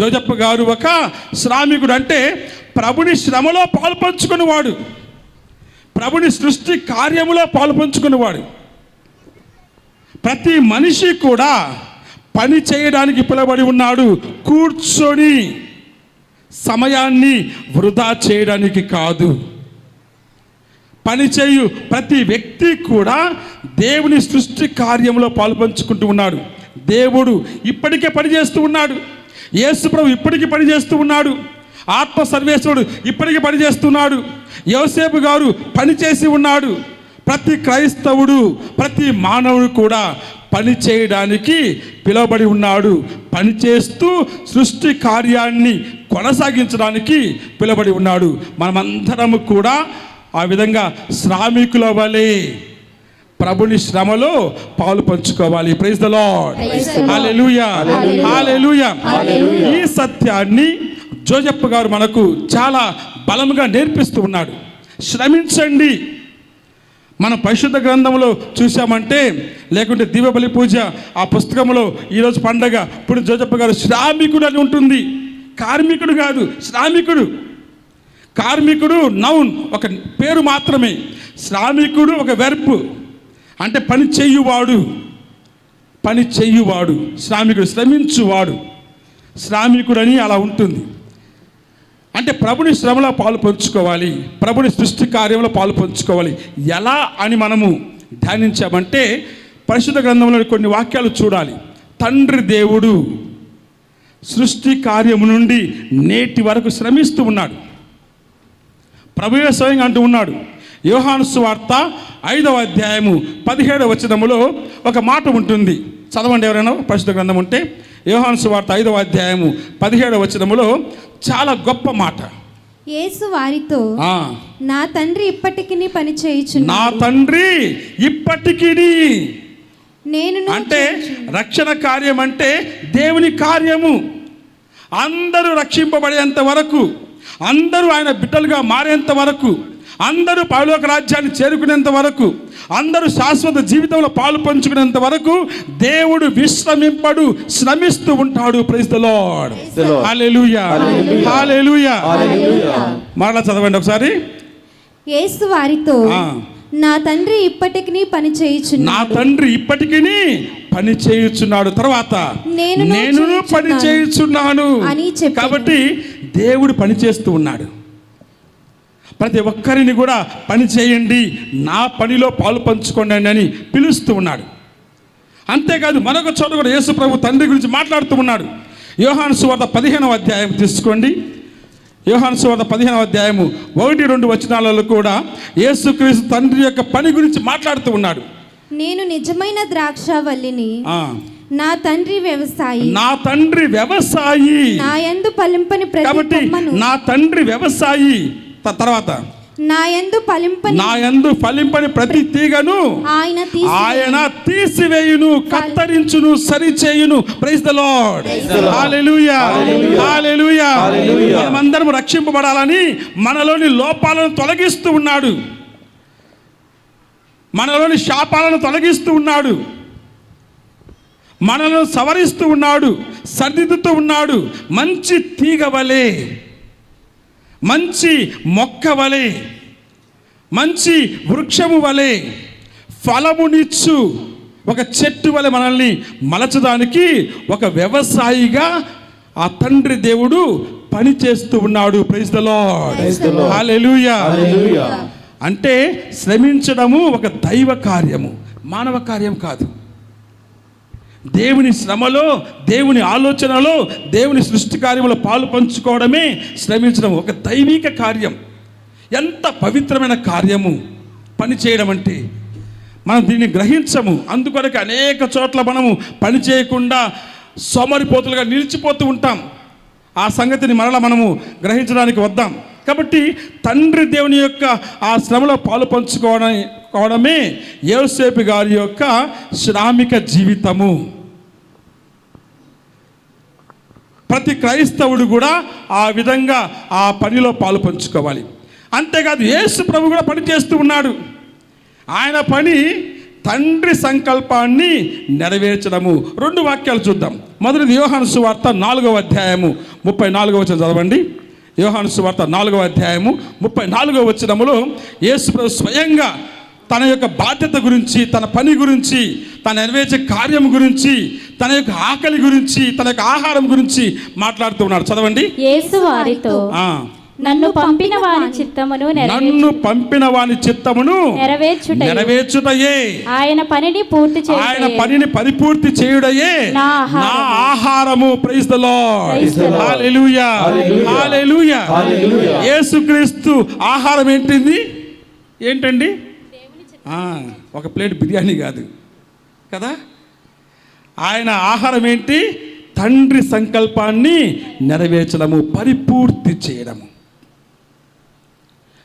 జోజప్ప గారు ఒక శ్రామికుడు. అంటే ప్రభుని శ్రమలో పాలుపంచుకునేవాడు, ప్రభుని సృష్టి కార్యములో పాలుపంచుకునేవాడు. ప్రతి మనిషి కూడా పని చేయడానికి పిలువబడి ఉన్నాడు, కూర్చొని సమయాన్ని వృధా చేయడానికి కాదు. పని చేయు ప్రతి వ్యక్తి కూడా దేవుని సృష్టి కార్యంలో పాలుపంచుకుంటూ ఉన్నాడు. దేవుడు ఇప్పటికే పనిచేస్తూ ఉన్నాడు, యేసు ప్రభు ఇప్పటికీ పనిచేస్తూ ఉన్నాడు, ఆత్మ సర్వేశ్వరుడు ఇప్పటికీ పనిచేస్తున్నాడు, యోసేపు గారు పనిచేసి ఉన్నాడు. ప్రతి క్రైస్తవుడు, ప్రతి మానవుడు కూడా పని చేయడానికి పిలువబడి ఉన్నాడు. పని చేస్తూ సృష్టి కార్యాన్ని కొనసాగించడానికి పిలువబడి ఉన్నాడు. మనమందరము కూడా ఆ విధంగా శ్రామికుల వలె ప్రభుని శ్రమలో పాలు పంచుకోవాలి. ప్రైజ్ ద లార్డ్, హల్లెలూయా, హల్లెలూయా. ఈ సత్యాన్ని జోజప్ప గారు మనకు చాలా బలముగా నేర్పిస్తూ ఉన్నాడు. శ్రమించండి. మన పరిశుద్ధ గ్రంథంలో చూసామంటే, లేకుంటే దివ్యబలి పూజ ఆ పుస్తకంలో ఈరోజు పండగ, ఇప్పుడు జోజప్ప గారు శ్రామికుడు అని ఉంటుంది. కార్మికుడు కాదు, శ్రామికుడు. కార్మికుడు నౌన్, ఒక పేరు మాత్రమే. శ్రామికుడు ఒక వెర్బ్, అంటే పని చెయ్యువాడు, పని చెయ్యువాడు శ్రామికుడు, శ్రమించువాడు శ్రామికుడు అని అలా ఉంటుంది. అంటే ప్రభుని శ్రమలో పాలు పంచుకోవాలి, ప్రభుని సృష్టి కార్యంలో పాలు పంచుకోవాలి. ఎలా అని మనము ధ్యానించామంటే, పరిశుద్ధ గ్రంథంలో కొన్ని వాక్యాలు చూడాలి. తండ్రి దేవుడు సృష్టి కార్యము నుండి నేటి వరకు శ్రమిస్తూ ఉన్నాడు. ప్రభువే స్వయంగా అంటూ ఉన్నాడు. యోహాను సువార్త 5వ అధ్యాయము 17వ వచనములో ఒక మాట ఉంటుంది. చదవండి ఎవరైనా పరిశుద్ధ గ్రంథం ఉంటే. యోహాను సువార్త 5వ అధ్యాయము 17వ వచనములో చాలా గొప్ప మాట. యేసు వారితో, నా తండ్రి ఇప్పటికిని పని చేయుచున్నాడు. నా తండ్రి ఇప్పటికిని. నేను అంటే రక్షణ కార్యం అంటే దేవుని కార్యము. అందరూ రక్షింపబడేంత వరకు, అందరూ ఆయన బిడ్డలుగా మారేంత వరకు, అందరూ పరలోక రాజ్యాన్ని చేరుకునేంత వరకు, అందరూ శాశ్వత జీవితంలో పాలు పంచుకునేంత వరకు దేవుడు విశ్రమింపడు, శ్రమిస్తూ ఉంటాడు. ప్రైజ్ ద లార్డ్, హల్లెలూయా, హల్లెలూయా. మరలా చదవండి ఒకసారి. యేసు వారితో, నా తండ్రి ఇప్పటికిని పని చేయుచున్నాడు. నా తండ్రి ఇప్పటికిని పని చేయుచున్నాడు. తర్వాత నేను పని చేయుచున్నాను అని చెప్పాను. కాబట్టి దేవుడు పని చేస్తూ ఉన్నాడు. ప్రతి ఒక్కరిని కూడా పని చేయండి, నా పనిలో పాలు పంచుకోండి అని పిలుస్తూ ఉన్నాడు. అంతేకాదు మరొక చోట కూడా యేసు ప్రభు తండ్రి గురించి మాట్లాడుతూ ఉన్నాడు. యోహాను సువార్త 15వ అధ్యాయం తీసుకోండి. యోహాను సువార్త 15వ అధ్యాయము 1-2 వచనాలలో కూడా యేసుక్రీస్తు తండ్రి యొక్క పని గురించి మాట్లాడుతూ ఉన్నాడు. నేను నిజమైన ద్రాక్షావల్లిని, నా తండ్రి వ్యవసాయి. నా తండ్రి వ్యవసాయి. నా యందు ఫలింపని ప్రతి కొమ్మను. నా తండ్రి వ్యవసాయి. తర్వాత నా యందు ఫలింపని ప్రతి తీగను ఆయన తీసివేయును, కత్తరించును, సరిచేయును. ప్రైజ్ ద లార్డ్, హల్లెలూయా, హల్లెలూయా. మనమందరం రక్షింపబడాలని మనలోని లోపాలను తొలగిస్తూ ఉన్నాడు, మనలోని శాపాలను తొలగిస్తూ ఉన్నాడు, మనలను సవరిస్తూ ఉన్నాడు, సరిదిద్దుతూ ఉన్నాడు. మంచి తీగ వలె, మంచి మొక్క వలె, మంచి వృక్షము వలె, ఫలమునిచ్చు ఒక చెట్టు వలె మనల్ని మలచడానికి ఒక వ్యవసాయిగా ఆ తండ్రి దేవుడు పని చేస్తూ ఉన్నాడు. ప్రైజ్ ద లార్డ్, హల్లెలూయా. అంటే శ్రమించడము ఒక దైవ కార్యము, మానవ కార్యం కాదు. దేవుని శ్రమలో, దేవుని ఆలోచనలో, దేవుని సృష్టి కార్యంలో పాలు పంచుకోవడమే శ్రమించడం, ఒక దైవిక కార్యం. ఎంత పవిత్రమైన కార్యము పని చేయడం అంటే. మనం దీన్ని గ్రహించము. అందుకొరకు అనేక చోట్ల మనము పని చేయకుండా సోమరిపోతులుగా నిలిచిపోతూ ఉంటాం. ఆ సంగతిని మరలా మనము గ్రహించడానికి వద్దాం. కాబట్టి తండ్రి దేవుని యొక్క ఆ శ్రమలో పాలు పంచుకోవడమే యోసేపు గారి యొక్క శ్రామిక జీవితము. ప్రతి క్రైస్తవుడు కూడా ఆ విధంగా ఆ పనిలో పాలు పంచుకోవాలి. అంతేకాదు యేసు ప్రభు కూడా పని చేస్తూ ఉన్నాడు. ఆయన పని తండ్రి సంకల్పాన్ని నెరవేర్చడము. 2 వాక్యాలు చూద్దాం. మొదటిది యోహాను సువార్త 4వ అధ్యాయము 34వ వచనం చదవండి. యోహాను సువార్త 4వ అధ్యాయము 34వ వచనములో యేసు ప్రభు స్వయంగా తన యొక్క బాధ్యత గురించి, తన పని గురించి, తన నెరవేర్చే కార్యం గురించి, తన యొక్క ఆకలి గురించి, తన యొక్క ఆహారం గురించి మాట్లాడుతూ ఉన్నాడు. చదవండి. యేసు వారితో, నన్ను పంపిన వాని చిత్తమును నెరవేర్చుటయే, ఆయన పనిని పరిపూర్తి చేయుటయే నా ఆహారము. Praise the Lord. Hallelujah, hallelujah. యేసుక్రీస్తు ఆహారం ఏంటండి? ఒక ప్లేట్ బిర్యానీ కాదు కదా. ఆయన ఆహారం ఏంటి? తండ్రి సంకల్పాన్ని నెరవేర్చడము, పరిపూర్తి చేయడము.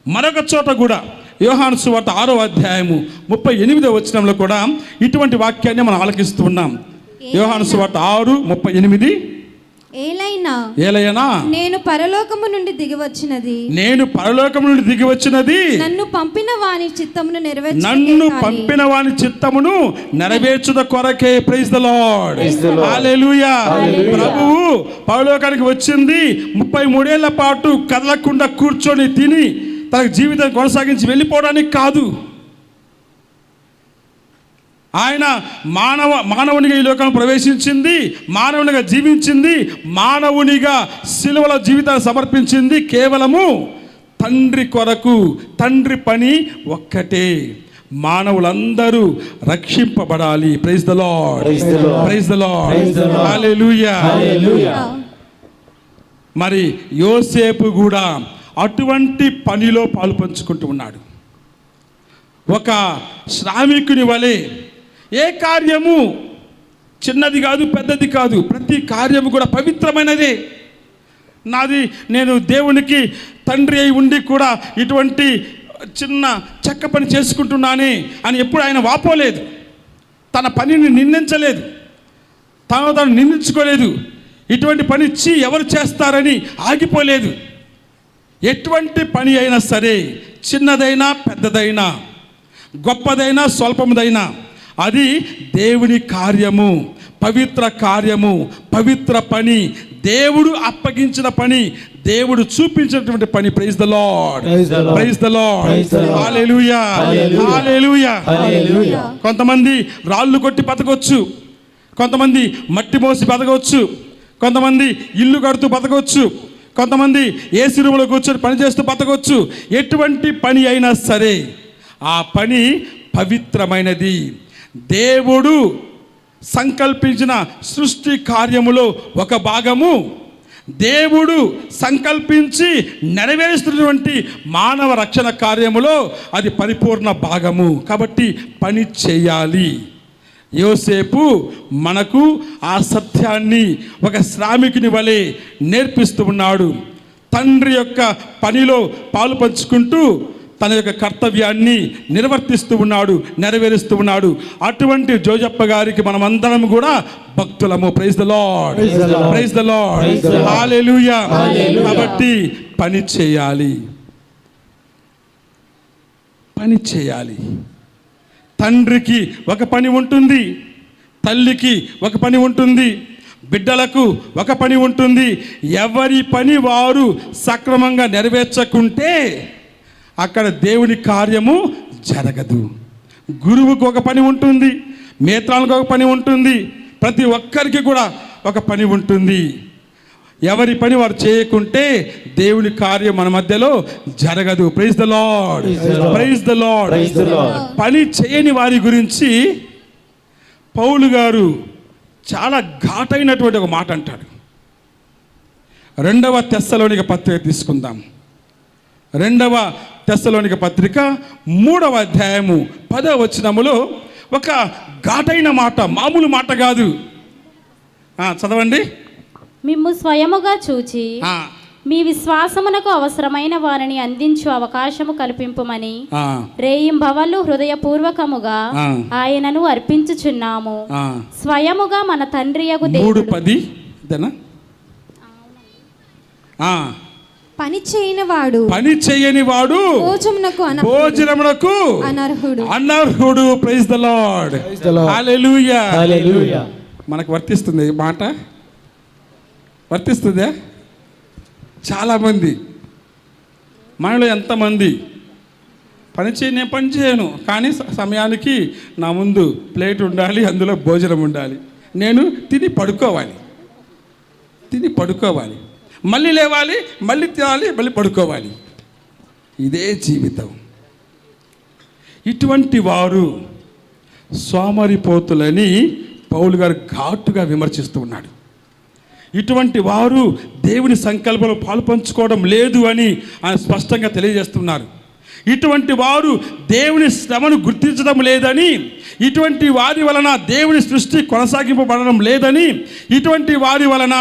మరొక చోట కూడా యోహాను సువార్త 6వ అధ్యాయము 38వ వచనంలో కూడా ఇటువంటి వాక్యాన్ని మనం ఆలకిస్తూ ఉన్నాం. యోహాను సువార్త 6:38, ఏలైనా నేను పరలోకము నుండి దిగి వచ్చినది నన్ను పంపిన వాని చిత్తమును నెరవేర్చుట కొరకే. Praise the Lord. హల్లెలూయా. ప్రభువు పరలోకానికి వచ్చింది 33 ఏళ్ల పాటు కదలకుండా కూర్చొని తిని తన జీవితం కొనసాగించి వెళ్ళిపోవడానికి కాదు. ఆయన మానవునిగా ఈ లోకం ప్రవేశించింది, మానవునిగా జీవించింది, మానవునిగా సిలువలో జీవితాన్ని సమర్పించింది కేవలము తండ్రి కొరకు. తండ్రి పని ఒక్కటే, మానవులందరూ రక్షింపబడాలి. Praise the Lord. Praise the Lord. Hallelujah. మరి యోసేపు కూడా అటువంటి పనిలో పాలు పంచుకుంటూ ఉన్నాడు. ఒక శ్రామికుని వలె ఏ కార్యము చిన్నది కాదు, పెద్దది కాదు, ప్రతి కార్యము కూడా పవిత్రమైనదే. నేను దేవునికి తండ్రి అయి ఉండి కూడా ఇటువంటి చిన్న చెక్క పని చేసుకుంటున్నానే అని ఎప్పుడు ఆయన వాపోలేదు. తన పనిని నిందించలేదు, తను నిందించుకోలేదు. ఇటువంటి పని ఎవరు చేస్తారని ఆగిపోలేదు. ఎటువంటి పని అయినా సరే, చిన్నదైనా పెద్దదైనా, గొప్పదైనా స్వల్పముదైనా, అది దేవుని కార్యము, పవిత్ర కార్యము, పవిత్ర పని, దేవుడు అప్పగించిన పని, దేవుడు చూపించినటువంటి పని. Praise the Lord. Praise the Lord. Hallelujah, hallelujah. కొంతమంది రాళ్ళు కొట్టి బతకొచ్చు, కొంతమంది మట్టి మోసి బతకవచ్చు, కొంతమంది ఇల్లు కడుతూ బతకవచ్చు, కొంతమంది ఏసీ రూమ్లో కూర్చొని పని చేస్తూ బతకవచ్చు. ఎటువంటి పని అయినా సరే ఆ పని పవిత్రమైనది. దేవుడు సంకల్పించిన సృష్టి కార్యములో ఒక భాగము, దేవుడు సంకల్పించి నెరవేరుస్తున్నటువంటి మానవ రక్షణ కార్యములో అది పరిపూర్ణ భాగము. కాబట్టి పని చేయాలి. యోసేపు మనకు ఆ సత్యాన్ని ఒక శ్రామికుని వలె నేర్పిస్తూ ఉన్నాడు. తండ్రి యొక్క పనిలో పాలు పంచుకుంటూ తన యొక్క కర్తవ్యాన్ని నిర్వర్తిస్తూ ఉన్నాడు, నెరవేరుస్తూ ఉన్నాడు. అటువంటి జోజప్ప గారికి మనమందరం కూడా భక్తులము. Praise the Lord. Praise the Lord. Hallelujah. కాబట్టి పని చేయాలి, పని చేయాలి. తండ్రికి ఒక పని ఉంటుంది, తల్లికి ఒక పని ఉంటుంది, బిడ్డలకు ఒక పని ఉంటుంది. ఎవరి పని వారు సక్రమంగా నెరవేర్చకుంటే అక్కడ దేవుని కార్యము జరగదు. గురువుకు ఒక పని ఉంటుంది, మేత్రాలకు ఒక పని ఉంటుంది, ప్రతి ఒక్కరికి కూడా ఒక పని ఉంటుంది. ఎవరి పని వారు చేయకుంటే దేవుని కార్యం మన మధ్యలో జరగదు. Praise the Lord. Praise the Lord. పని చేయని వారి గురించి పౌలు గారు చాలా ఘాటైనటువంటి ఒక మాట అంటాడు. 2వ తెస్సలోనిక పత్రిక తీసుకుందాం. 2వ తెస్సలోనిక పత్రిక 3వ అధ్యాయము 10వ వచనములో ఒక ఘాటైన మాట, మామూలు మాట కాదు. చదవండి. మిమ్ము స్వయముగా చూచి మీ విశ్వాసమునకు అవసరమైన వారిని అందించు అవకాశము కల్పింపుమని రేయింబవళ్ళు హృదయపూర్వకముగా ఆయనను అర్పించుచున్నాము. స్వయముగా మన తండ్రియగు దేవుడు. 3:10 పని చేయని వాడు భోజనమునకు అనర్హుడు. Praise the Lord. హల్లెలూయా. మనకు వర్తిస్తుంది ఈ మాట? వర్తిస్తుందా? చాలామంది మనలో ఎంతమంది నేను పని చేయను, కానీ సమయానికి నా ముందు ప్లేట్ ఉండాలి, అందులో భోజనం ఉండాలి, నేను తిని పడుకోవాలి, మళ్ళీ లేవాలి, మళ్ళీ తినాలి, మళ్ళీ పడుకోవాలి. ఇదే జీవితం. ఇటువంటి వారు సోమరిపోతులని పౌలు గారు ఘాటుగా విమర్శిస్తూ ఉన్నాడు. ఇటువంటి వారు దేవుని సంకల్పంలో పాలుపంచుకోవడం లేదు అని ఆయన స్పష్టంగా తెలియజేస్తున్నారు. ఇటువంటి వారు దేవుని శ్రమను గుర్తించడం లేదని, ఇటువంటి వారి వలన దేవుని సృష్టి కొనసాగింపబడడం లేదని, ఇటువంటి వారి వలన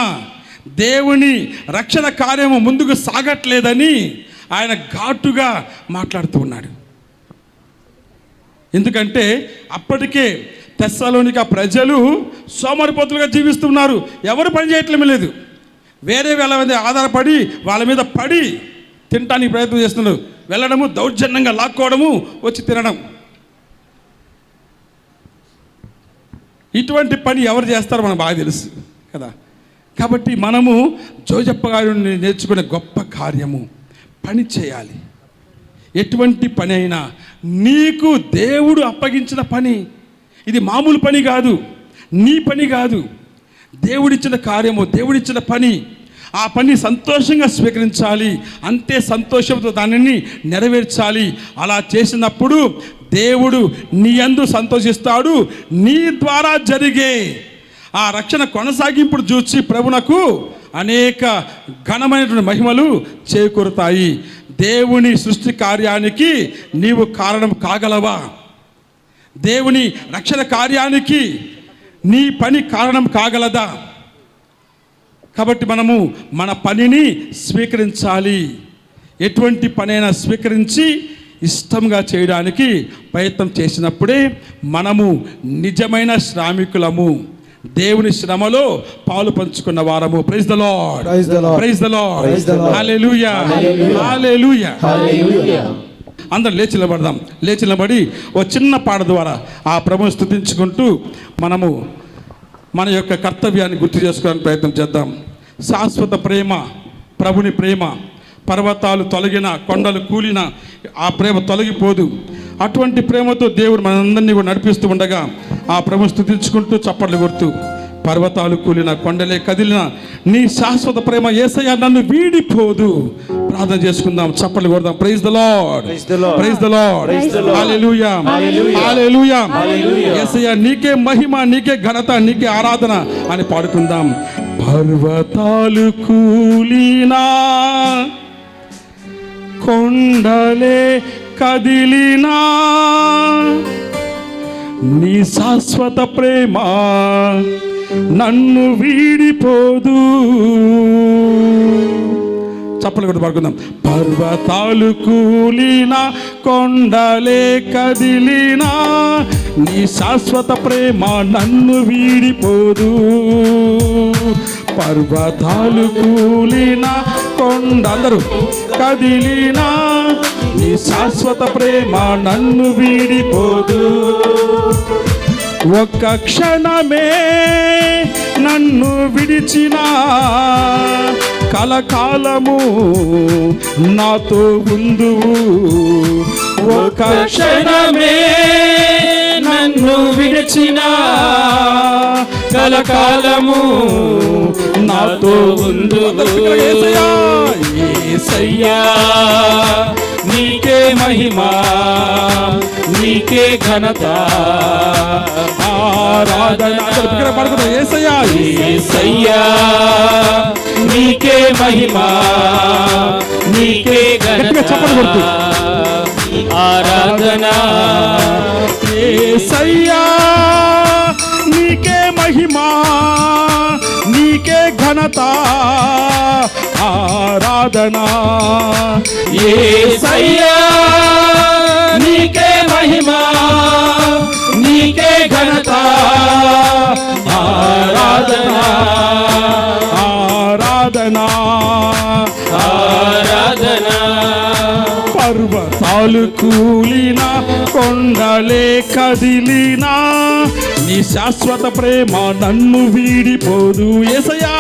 దేవుని రక్షణ కార్యము ముందుకు సాగట్లేదని ఆయన ఘాటుగా మాట్లాడుతూ ఉన్నాడు. ఎందుకంటే అప్పటికే తెస్సలోనిక ప్రజలు సోమరిపోతులుగా జీవిస్తున్నారు. ఎవరు పని చేయట్లేమీ లేదు. వేరే వాళ్ళ మీద ఆధారపడి వాళ్ళ మీద పడి తినడానికి ప్రయత్నం చేస్తున్నారు. వెళ్ళడము, దౌర్జన్యంగా లాక్కోవడము, వచ్చి తినడం. ఇటువంటి పని ఎవరు చేస్తారో మనకు బాగా తెలుసు కదా. కాబట్టి మనము జోజప్ప గారి నేర్చుకునే గొప్ప కార్యము పని చేయాలి. ఎటువంటి పని అయినా నీకు దేవుడు అప్పగించిన పని, ఇది మామూలు పని కాదు, నీ పని కాదు, దేవుడిచ్చిన కార్యము, దేవుడిచ్చిన పని. ఆ పని సంతోషంగా స్వీకరించాలి, అంతే సంతోషంతో దానిని నెరవేర్చాలి. అలా చేసినప్పుడు దేవుడు నీ యందు సంతోషిస్తాడు. నీ ద్వారా జరిగే ఆ రక్షణ కొనసాగింపుడు చూసి ప్రభునకు అనేక ఘనమైనటువంటి మహిమలు చేకూరుతాయి. దేవుని సృష్టి కార్యానికి నీవు కారణం కాగలవా? దేవుని రక్షణ కార్యానికి నీ పని కారణం కాగలదా? కాబట్టి మనము మన పనిని స్వీకరించాలి. ఎటువంటి పనైనా స్వీకరించి ఇష్టంగా చేయడానికి ప్రయత్నం చేసినప్పుడే మనము నిజమైన శ్రామికులము, దేవుని శ్రమలో పాలు పంచుకున్న వారము. Praise the Lord, praise the Lord, hallelujah, hallelujah. అందరం లేచి నిలబడదాం. లేచి నిలబడి ఓ చిన్న పాట ద్వారా ఆ ప్రభువుని స్తుతించుకుంటూ మనము మన యొక్క కర్తవ్యాన్ని గుర్తు చేసుకోవడానికి ప్రయత్నం చేద్దాం. శాశ్వత ప్రేమ, ప్రభుని ప్రేమ, పర్వతాలు తొలగిన, కొండలు కూలిన ఆ ప్రేమ తొలగిపోదు. అటువంటి ప్రేమతో దేవుడు మనందరినీ కూడా నడిపిస్తూ ఉండగా ఆ ప్రభుని స్తుతించుకుంటూ చప్పట్లు కొడుతూ, పర్వతాలు కూలిన, కొండలే కదిలిన నీ శాశ్వత ప్రేమ యేసయ్యా నన్ను వీడిపోదు. ప్రార్థన చేసుకుందాం, చప్పట్లు కొడదాం. Praise the Lord, praise the Lord, hallelujah, hallelujah. యేసయ్యా నీకే మహిమ, నీకే ఘనత, నీకే ఆరాధన అని పాడుకుందాం. పర్వతాలు కూలినా, కొండలే కదిలినా నీ శాశ్వత ప్రేమ నన్ను వీడిపోదు. చప్పలు కూడా పాడుకుందాం. పర్వతాలు కూలినా, కొండలే కదిలినా నీ శాశ్వత ప్రేమ నన్ను వీడిపోదు. పర్వతాలు కూలినా, కొండలు కదిలినా నీ శాశ్వత ప్రేమ నన్ను వీడిపోదు. ఒక్క క్షణమే నన్ను విడిచిన కలకాలము నాతో ఉందువు. ఒక్క క్షణమే నన్ను విడిచిన కలకాలము నాతో ఉందువు. యేసయ్యా నీకే మహిమ, నీకే ఘనత, ఆరాధన. యేసయ్యా, యేసయ్యా నీకే మహిమ, నీకే ఘనత, ఆరాధన. యేసయ్యా నీకే మహిమ, నీకే ఘనత, ఆరాధన. యేసయ్యా నీకే మహిమ, నీకే ఘనత, ఆరాధన, ఆరాధన. ఆరాధనా పర్వతాలు కూలినా కొండలే కదిలినా నీ శాశ్వత ప్రేమ నన్ను వీడిపోదు యేసయ్యా.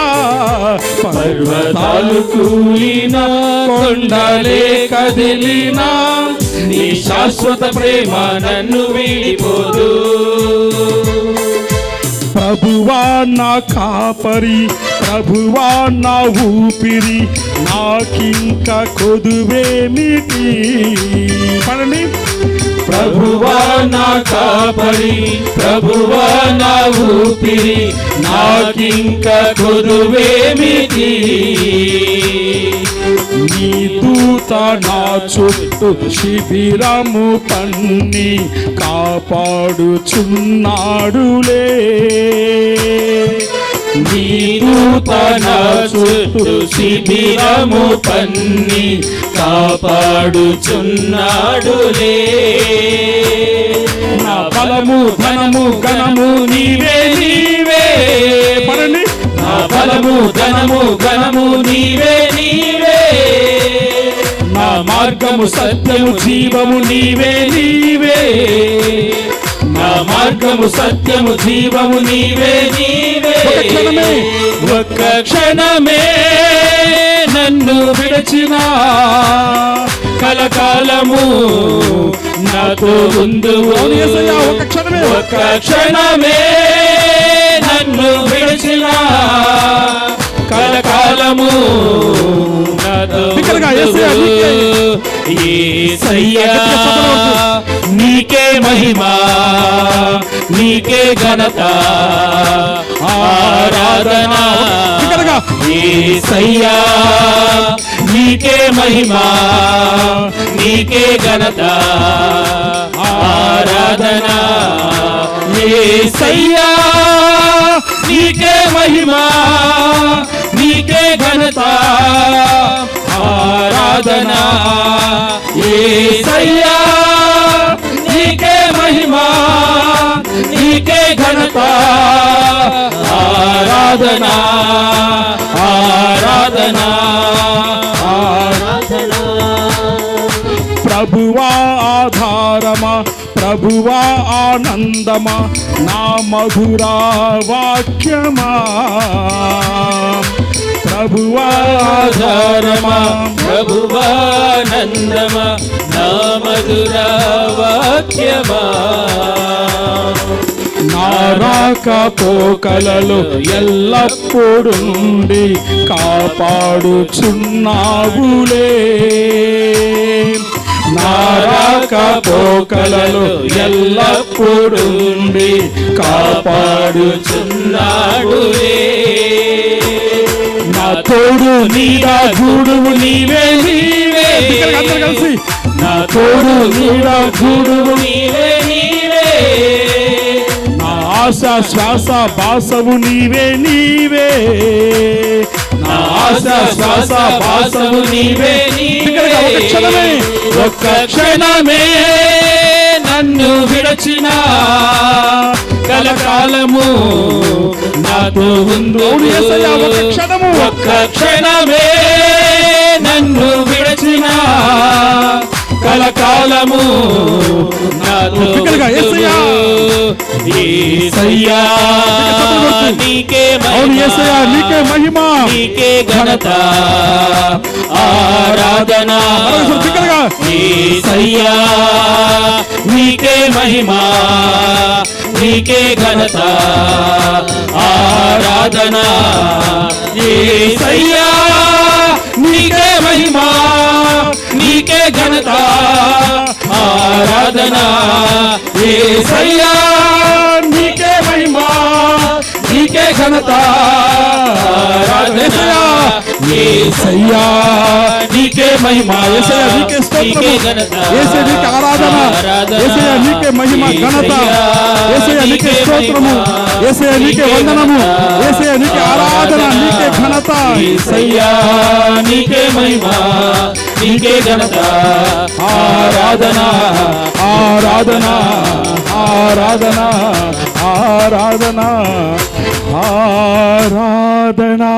పర్వతాలు కూలినా కొండలే కదిలినా నీ శాశ్వత ప్రేమ నన్ను వీడిపోదు. ప్రభువా నా కాపరి, ప్రభువా నా ఊపిరి, నాకింక కొదువేమిటి. పడండి. ప్రభువా నా కాపరి, ప్రభువా నా ఊపిరి, నాకింక కొదువేమిటి. నీ దూత నా చుట్టూ శిబిరము పన్ని కాపాడుచున్నాడులే. నీ దూత నా చుట్టూ శిబిరము పన్ని కాపాడుచున్నాడులే. నా బలము ధనము ఘనము నీవే నీవే. పడండి. నా బలము ధనము ఘనము నీవే నీవే. నా మార్గము సత్యము జీవము నీవే నీవే. నా మార్గము సత్యము జీవము నీవే నీవే. ఒక్క క్షణమే నన్ను విడచిన కలకాలము నాతో ఉందువు. ఒక క్షణమే. ఒక్క క్షణమే నన్ను విడచిన కలకాలము నాతో ఉందువు. యేసయ్యా నీకే మహిమా, నీకే ఘనత, ఆరాధనా. యేసయ్యా నీకే మహిమా, నీకే ఘనత, ఆరాధనా. యేసయ్యా నీకే మహిమా, నీకే ఘనత, ఆరాధనా. యేసయ్యా నీకే మహిమా, నీకే ఘనత, ఆరాధనా, ఆరాధనా, ఆరాధనా. ప్రభువా ఆధారమా, ప్రభువా ఆనందమా, నా మధురా వాక్యమా. ప్రభువా ఆధారమా, ప్రభువానందమా, నా మధుర వాక్యమా. నా రాకపోకలలో ఎల్లప్పుడుండి కాపాడుచున్నావులే. నా రాకపోకలలో ఎల్లప్పుడుండి కాపాడుచున్నాడులే. నా తోడు నీడా గూడువు నీవే నీవే. అందరూ కలిసి. నా తోడు నీడా గూడువు నీవే నీవే. నా ఆశ శ్వాస భాసవు నీవే నీవే. నా ఆశ శ్వాస భాసవు నీవే నీవే. ఒక క్షణమే. ఒక్క క్షణమే నన్ను విడచిన కలకాలము నాతో ఉందువు. ఒక క్షణము. ఒక్క క్షణమే నన్ను విడచిన కలకాలము నాతో ఉందువు. యేసయ్యా నీకే యేసయ్యా నీకే మహిమ, నీకే ఘనత, ఆరాధనా. యేసయ్యా నీకే మహిమా, నీకే ఘనత, ఆరాధనా. యేసయ్యా నీకే మహిమా, నీకే ఘనత, ఆరాధనా. యేసయ్యా నీకే మహిమా, నీకే ఘనత, ఆరాధనా. యేసయ్యా నీకే మహిమా, యేసయ్యా నీకే స్తోత్రము, యేసయ్యా నీకే ఆరాధన, యేసయ్యా నీకే మహిమ ఘనత, యేసయ్యా నీకే స్తోత్రము, యేసయ్యా నీకే వందనము, యేసయ్యా నీకే ఆరాధన, నీకే ఘనత. యేసయ్యా నీకే మహిమా, నీకే ఘనత, ఆరాధన, ఆరాధన, ఆరాధన, ఆరాధన, ఆరాధనా.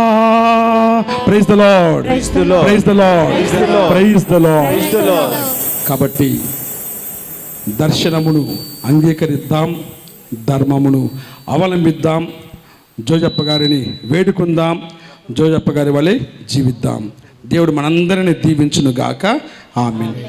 Praise the Lord, Praise the Lord. Praise the Lord, Praise the Lord. Praise the Lord. Praise the Lord. కాబట్టి దర్శనమును అంగీకరిద్దాం, ధర్మమును అవలంబిద్దాం, జోజప్ప గారిని వేడుకుందాం, జోజప్ప గారి వలె జీవిద్దాం. దేవుడు మనందరిని దీవించును గాక. ఆమేన్.